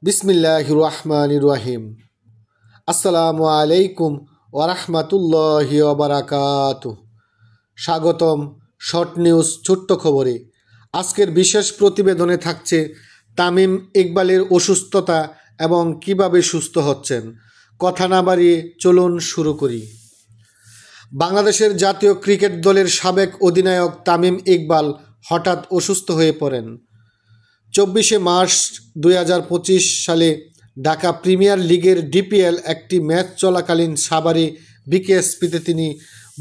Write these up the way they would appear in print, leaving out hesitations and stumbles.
বিসমিল্লাহির রহমানির রহিম। আসসালামু আলাইকুম ওরহমতুল্লাহি ওবারাকাতুহু। স্বাগতম শর্ট নিউজ ছোট্ট খবরে। আজকের বিশেষ প্রতিবেদনে থাকছে তামিম ইকবালের অসুস্থতা এবং কিভাবে সুস্থ হচ্ছেন। কথা না বাড়িয়ে চলুন শুরু করি। বাংলাদেশের জাতীয় ক্রিকেট দলের সাবেক অধিনায়ক তামিম ইকবাল হঠাৎ অসুস্থ হয়ে পড়েন। 24শে মার্চ 2025 সালে ঢাকা প্রিমিয়ার লিগের ডিপিএল একটি ম্যাচ চলাকালীন সাভারে বিকেএসপিতে তিনি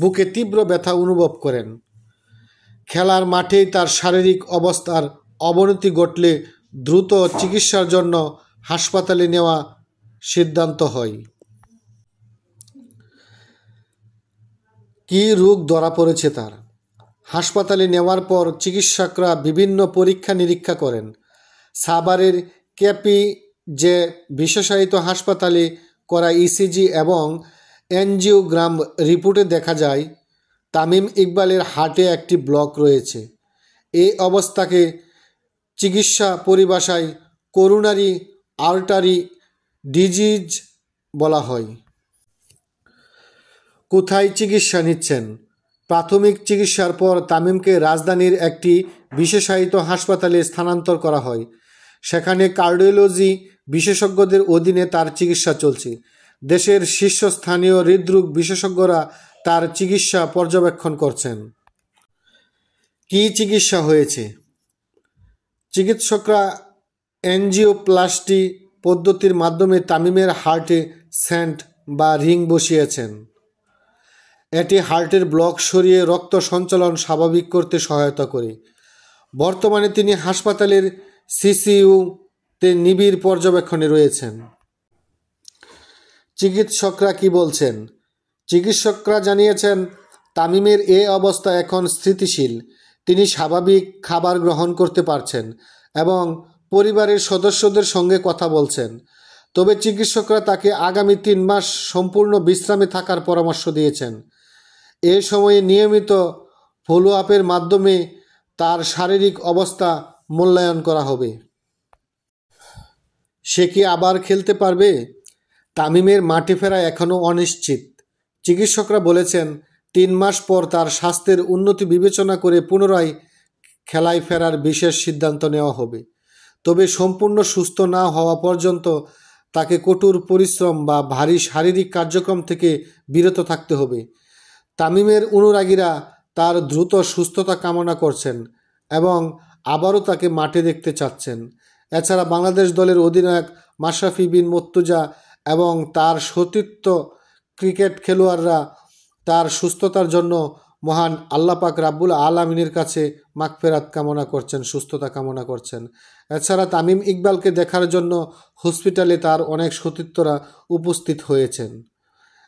বুকে তীব্র ব্যথা অনুভব করেন। খেলার মাঠেই তার শারীরিক অবস্থার অবনতি ঘটলে দ্রুত চিকিৎসার জন্য হাসপাতালে নেওয়া সিদ্ধান্ত হয়। কী রোগ ধরা পড়েছে তার? হাসপাতালে নেওয়ার পর চিকিৎসকরা বিভিন্ন পরীক্ষা নিরীক্ষা করেন। সাভারের কেপি যে বিশেষায়িত হাসপাতালে করা ইসিজি এবং এনজিওগ্রাম রিপোর্টে দেখা যায় তামিম ইকবালের হার্টে একটি ব্লক রয়েছে। এই অবস্থাকে চিকিৎসা পরিভাষায় করোনারি আর্টারি ডিজিজ বলা হয়। কোথায় চিকিৎসা নিচ্ছেন? প্রাথমিক চিকিৎসার পর তামিমকে রাজধানীর একটি বিশেষায়িত হাসপাতালে স্থানান্তর করা হয়। সেখানে কার্ডিওলজি বিশেষজ্ঞদের অধীনে তার চিকিৎসা চলছে। দেশের শীর্ষস্থানীয় হৃদরোগ বিশেষজ্ঞরা তার চিকিৎসা পর্যবেক্ষণ করছেন। কী চিকিৎসা হয়েছে? চিকিৎসকরা এনজিওপ্লাস্টি পদ্ধতির মাধ্যমে তামিমের হার্টে স্ট্যান্ট বা রিং বসিয়েছেন। এটি হার্টের ব্লক সরিয়ে রক্ত সঞ্চালন স্বাভাবিক করতে সহায়তা করে। বর্তমানে তিনি হাসপাতালের সিসিইউতে নিবিড় পর্যবেক্ষণে রয়েছেন। চিকিৎসকরা কি বলছেন? চিকিৎসকরা জানিয়েছেন তামিমের এ অবস্থা এখন স্থিতিশীল। তিনি স্বাভাবিক খাবার গ্রহণ করতে পারছেন এবং পরিবারের সদস্যদের সঙ্গে কথা বলছেন। তবে চিকিৎসকরা তাকে আগামী 3 মাস সম্পূর্ণ বিশ্রামে থাকার পরামর্শ দিয়েছেন। এ সময়ে নিয়মিত ফলো আপের মাধ্যমে তার শারীরিক অবস্থা মূল্যায়ন করা হবে। সে কি আবার খেলতে পারবে? তামিমের মাঠে ফেরা এখনও অনিশ্চিত। চিকিৎসকরা বলেছেন 3 মাস পর তার স্বাস্থ্যের উন্নতি বিবেচনা করে পুনরায় খেলায় ফেরার বিশেষ সিদ্ধান্ত নেওয়া হবে। তবে সম্পূর্ণ সুস্থ না হওয়া পর্যন্ত তাকে কঠোর পরিশ্রম বা ভারী শারীরিক কার্যক্রম থেকে বিরত থাকতে হবে। তামিমের অনুরাগীরা তার দ্রুত সুস্থতা কামনা করছেন এবং আবারও তাকে মাঠে দেখতে চাচ্ছেন। এছাড়া বাংলাদেশ দলের অধিনায়ক মাশরাফি বিন মুর্তজা এবং তার সতীর্থ ক্রিকেট খেলোয়াড়রা তার সুস্থতার জন্য মহান আল্লাহ পাক রাব্বুল আলামিনের কাছে মাগফিরাত কামনা করছেন, সুস্থতা কামনা করছেন। এছাড়া তামিম ইকবালকে দেখার জন্য হসপিটালে তার অনেক সতীর্থরা উপস্থিত হয়েছেন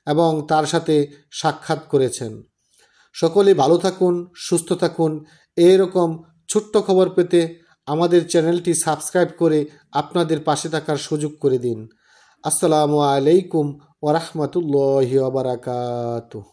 এবং তার সাথে সাক্ষাৎ করেছেন। সকলেই ভালো থাকুন, সুস্থ থাকুন। এরকম ছোট্ট খবর পেতে আমাদের চ্যানেলটি সাবস্ক্রাইব করে আপনাদের পাশে থাকার সুযোগ করে দিন। আসসালামু আলাইকুম ওরহমতুল্লাহি ওবারাকাতুহু।